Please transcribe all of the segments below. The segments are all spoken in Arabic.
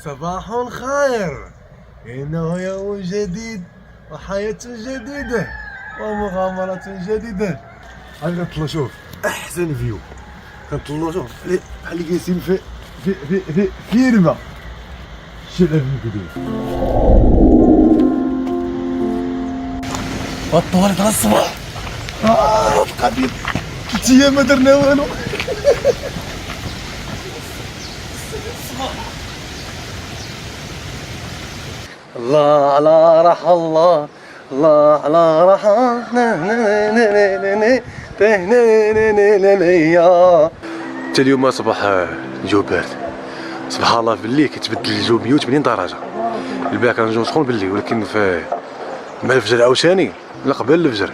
صباح خير، إنه يوم جديد وحياة جديدة ومغامرة جديدة. هاي كنطلعو شوف أحسن فيو، كنطلعو شوف بحال اللي جالسين في فيلم. شي الأفيو كدير الطواليت على الصباح. قاعدين 3 أيام ما درنا والو. الله على راحة، الله على راحة. حتى اليوم صباح الجو بارد سبحان الله. في الليل كيتبدل الجو 180 درجة. البارح كان الجو سخون بالليل، ولكن مع الفجر عاوتاني لا قبل الفجر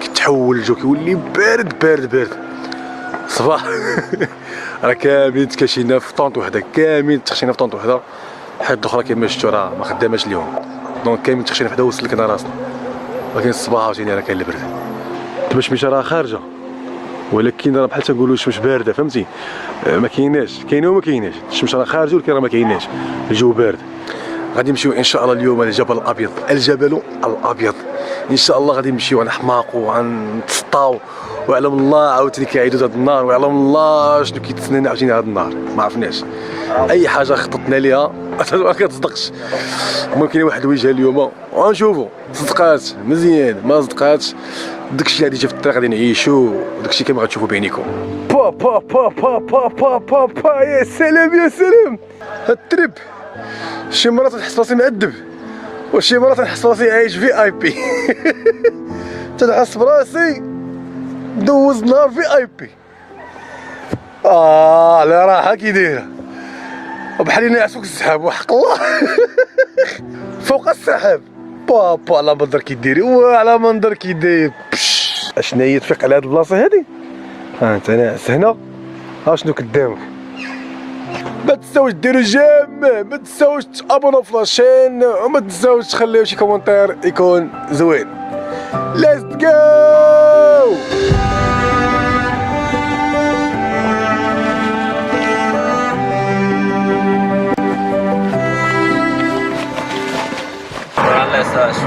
كيتحول الجو كيولي بارد. صباح راه كاملين تكاشينا في طونط وحده، كاملين تخشينا في طونط وحده، حيت الاخرى كما شفتوا راه ما خداماش اليوم، دونك كاملين تخشينا في حدا وسلكنا راسنا. ولكن الصباح عاوتاني راه كاين البرد، التمشميشه راه خارجه، ولكن راه بحال تنقولوا الشمس بارده، فهمتي؟ ما كايناش، كاينه وما كايناش، الشمس راه خارجه ولكن راه ما كايناش، الجو بارد. غادي نمشيو ان شاء الله اليوم للجبل الابيض، الجبل الابيض ان شاء الله. غادي نمشيو غنحماقوا وغنتسطاو، ويعلم الله عاوتاني كيعيدوا هذا النهار، ويعلم الله شنو كيتسنانا عاوتاني هذا النهار، ما عرفناش. اي حاجه خططنا ليها ما كتصدقش. ممكن واحد الوجهه اليوم وغنشوفوا صدقات مزيان ما صدقاتش، داكشي اللي غادي يجي في الطريق غادي نعيشو، وداكشي كما غتشوفوا بعينيكم. با با با با با با با با يا سلام يا سلام. هاد التريب شي مرات نحس راسي معذب، وشي مرات نحس راسي عايش في اي بي. تنحس براسي دوز نهار في اي بي. على راحه كي دايره، وبحال ينعسوك السحاب وحق الله. فوق السحاب بابا على منظر كي داير، وعلى منظر كي داير. اشنا هي تفيق على هاد البلاصه هادي، ها انت ناعس هنا، ها شنو قدامك. ما تنساوش ديروا جيم، ما تنساوش تابوناو في لاشين، وما تنساوش تخليو شي كومونتير يكون زوين. ليتس جو.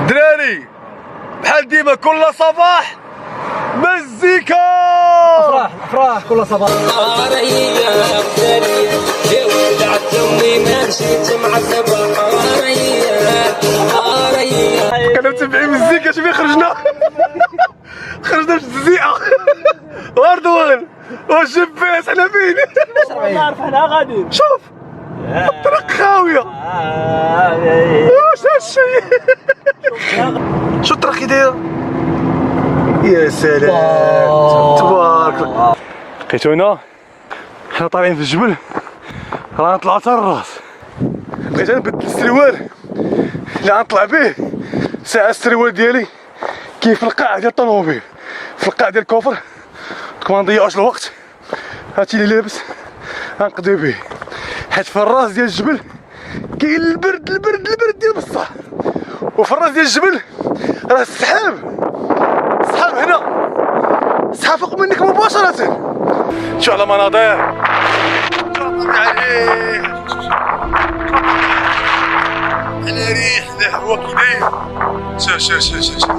دراري بحال ديما كل صباح مزيكا، افراح كل صباح. كنا متبعين مزيكا، شوفي خرجنا خرجنا بالتزيئة واردوان والجباس حنا فين. نعرف حنا غاديين. شوف الطريق خاوية. واش هادشي؟ شو الطريق كي داير؟ يا سلام تبارك الله. لقيتونا حنا طالعين في الجبل، راه نطلعو حتى الراس. بغيت نبدل السروال اللي غنطلع به، ساعة السروال ديالي كاين في القاع ديال الطوموبيل، في القاع ديال الكوفر، ما نضيعوش الوقت. هاتي اللي لابس غنقضيو به، حيت في الراس ديال الجبل كاين البرد ديال بصح، وفي الراس ديال الجبل راه السحاب هنا، السحاب فوق منك مباشرة. شو على مناظر، شو على ريح الهوا كي داير. شوف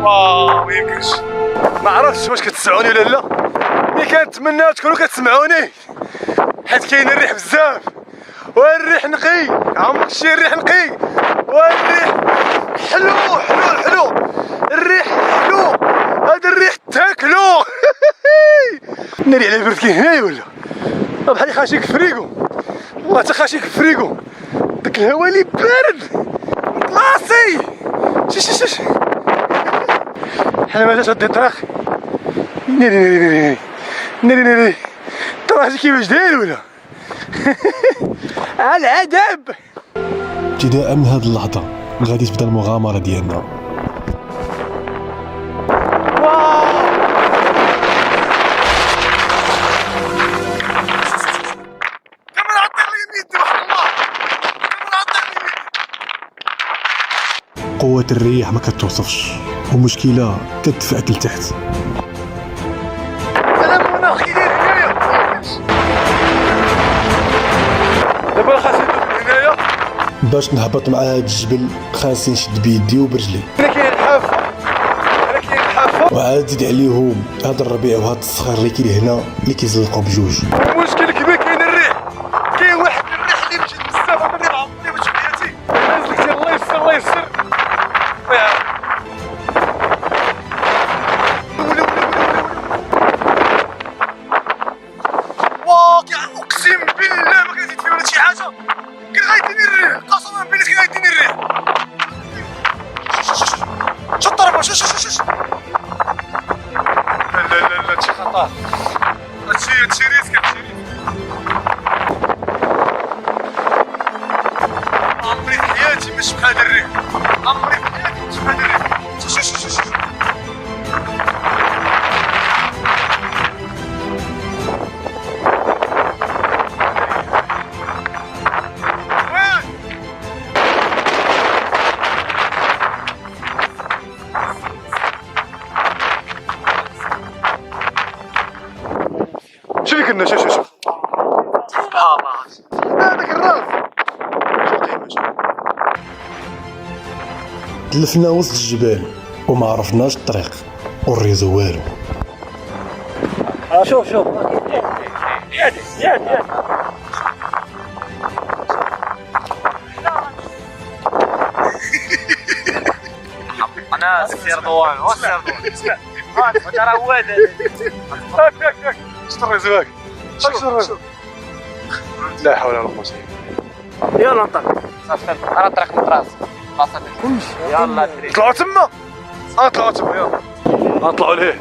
واو ميمكنش. ما عرفتش واش كتسمعوني ولا لا، ملي كنتمنى تكونوا كتسمعوني، حيت كاين الريح بزاف، والريح نقي، عمرك شي الريح نقي، والريح حلو الريح حلو، هاد الريح تاكلو. ناري على البرد كاين هنايا ولا بحال خاشيك فريكو، والله حتى خاشيك فريكو، داك الهوا اللي بارد بلاصي. شي حنا ما جاش هاد الطريق. ناري ترى كيفاش داير ولا. العذاب. ابتداء من هاد اللحظة غادي تبدا المغامرة ديالنا. قوة الريح ما كتوصفش، ومشكلة كتدفعك لتحت. سلام مناخ كي داير هنايا. دابا خاصني ندوز هنايا باش نهبط مع هاد الجبل خاصني نشد بيدي وبرجلي. هنا كاين الحافه، هنا كاين الحافه، وعاد زيد عليهم هاد الربيع وهاد الصخر اللي كاين هنا اللي كيزلقوا بجوج. المشكل كبير كاين الريح، كاين واحد الريح اللي مشيت بزاف عمرني ما عمرني ما شفت حياتي. نزلتي الله يسر الله يسر. اقسم بالله ما كنزيد فيه ولا شي حاجه، كان غايديني الريح، قسما بالله كان غايديني الريح. شو الضربه؟ شو لا لا لا هادشي خطر، هادشي ريسك، هادشي ريسك. عمري في حياتي مش بحال الريح، عمري في حياتي مش بحال الريح. شوف شوفي كنا شوف سبحان الله هذاك الراس تلفنا وسط الجبال وما عرفناش الطريق والريزو والو. شوف يادي انا سير دوان هو سير دوان ترى هو هذا شطر الريزو شوف لا حول ولا قوة الا بالله. يلا انطلق صافي انا طريق مطراس خاصة يلا دري طلعوا تما طلعوا تما يلا نطلعوا لهيه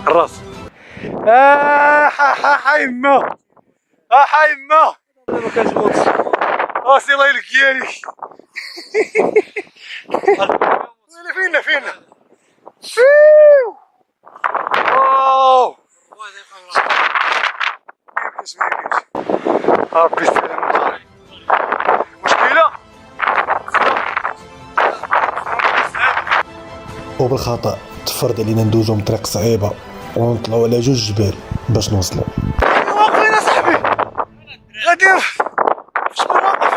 الراس. حيما حيما ما كنجبوش راسي الله يلقياني. فينا اوه ربي يسلم الدار. مشكلة وبالخطأ تفرض علينا ندوزو من طريق صعيبة ونطلعو على جوج جبال باش نوصلو. واقفين اصاحبي غادي فاش ما واقف.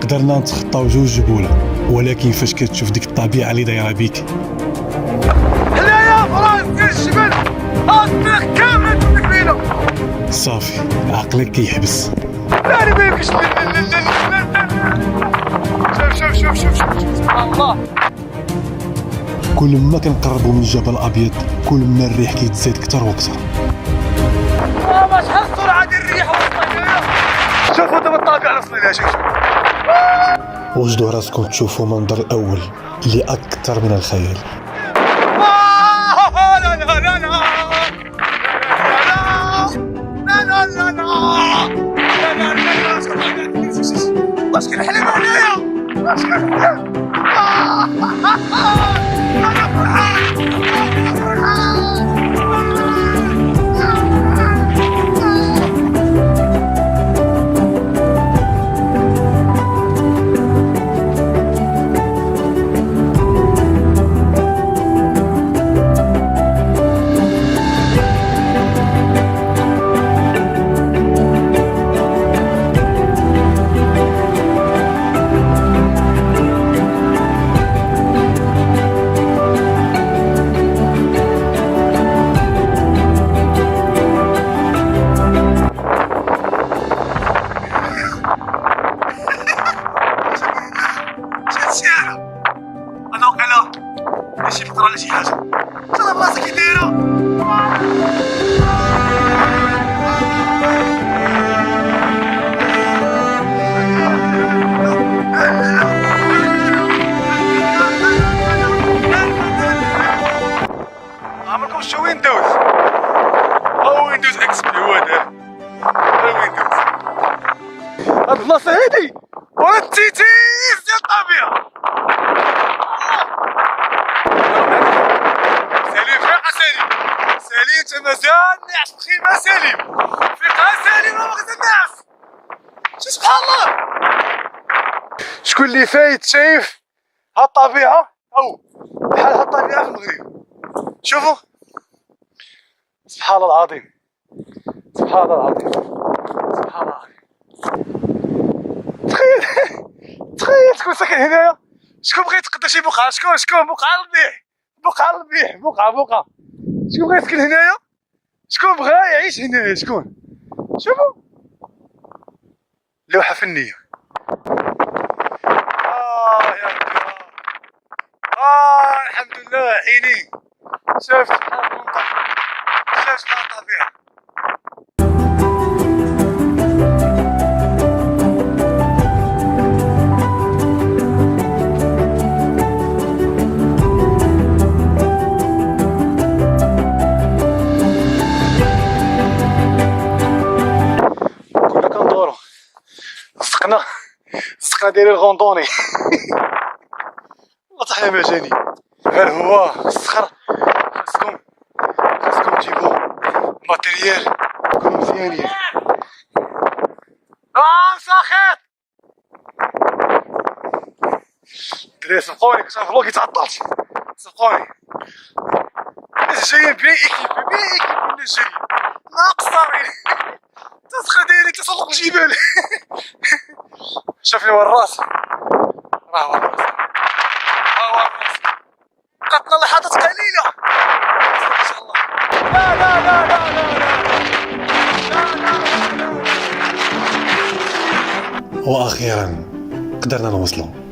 قدرنا نتخطاو جوج جبولة، ولكن فاش كتشوف ديك الطبيعة اللي دايرة بيك هنايا فراس ديال الجبل الطريق كامل تدك بينا صافي عقلك كيحبس. لا انا ما يمكنش شوف سبحان الله. كل ما كنقربوا من الجبل الابيض كل ما الريح كيتزاد كتر وكتر. ما شحال السرعه ديال الريح وصلنا هنايا. شوفوا دابا الطابع وصلنا لها. شوف وجدوا راسكم تشوفوا منظر الاول اللي اكثر من الخيال. واش كنحلم هنايا؟ واش كنحلم؟ انا فرحان. انا وقيلا شي خطره على شي حاجه شنو بلاصه كي دايره. عمركم شو ويندوز او ويندوز اكس بي هو هذا ويندوز. هاد البلاصه هادي ورا التيتيس ديال الطبيعه. سالي فيقا سالي سالي انت مازال نعس بخيمه سالم فيقا سالم راه ما غادي الناس. شو سبحان الله شكون اللي فايت شايف ها الطبيعة او بحال ها الطبيعة في المغرب. شوفوا سبحان الله العظيم، سبحان الله العظيم، سبحان الله العظيم. تخيل تخيل تكون ساكن هنايا. شكون بغى يتقدى شي بقعة؟ شكون بقعة للبيع، بقعة للبيع، بقعة. شكون بغى يسكن هنايا؟ شكون بغى يعيش هنايا؟ شكون؟ شوفوا لوحة فنية. يا ربي الحمد لله عيني شفت بحال المنظر، شفت بحال الطبيعة. كنا كندورو صدقنا دايرين الغوندوني والله طحنا مجاني. غير هو الصخر خاصكم تجيبو ماتريال تكونو مزيانين. مساخيط الدراري سبقوني، كنت فلوقي تعطلت، سبقوني. الناس جايين بلا ايكيب الناس جايين ناقصين تسخر دايرين تسلق الجبال. شوفني والراس راه هو الراس، قتنا لحظات قليلة ان شاء الله. لا واخيرا قدرنا نوصلوا.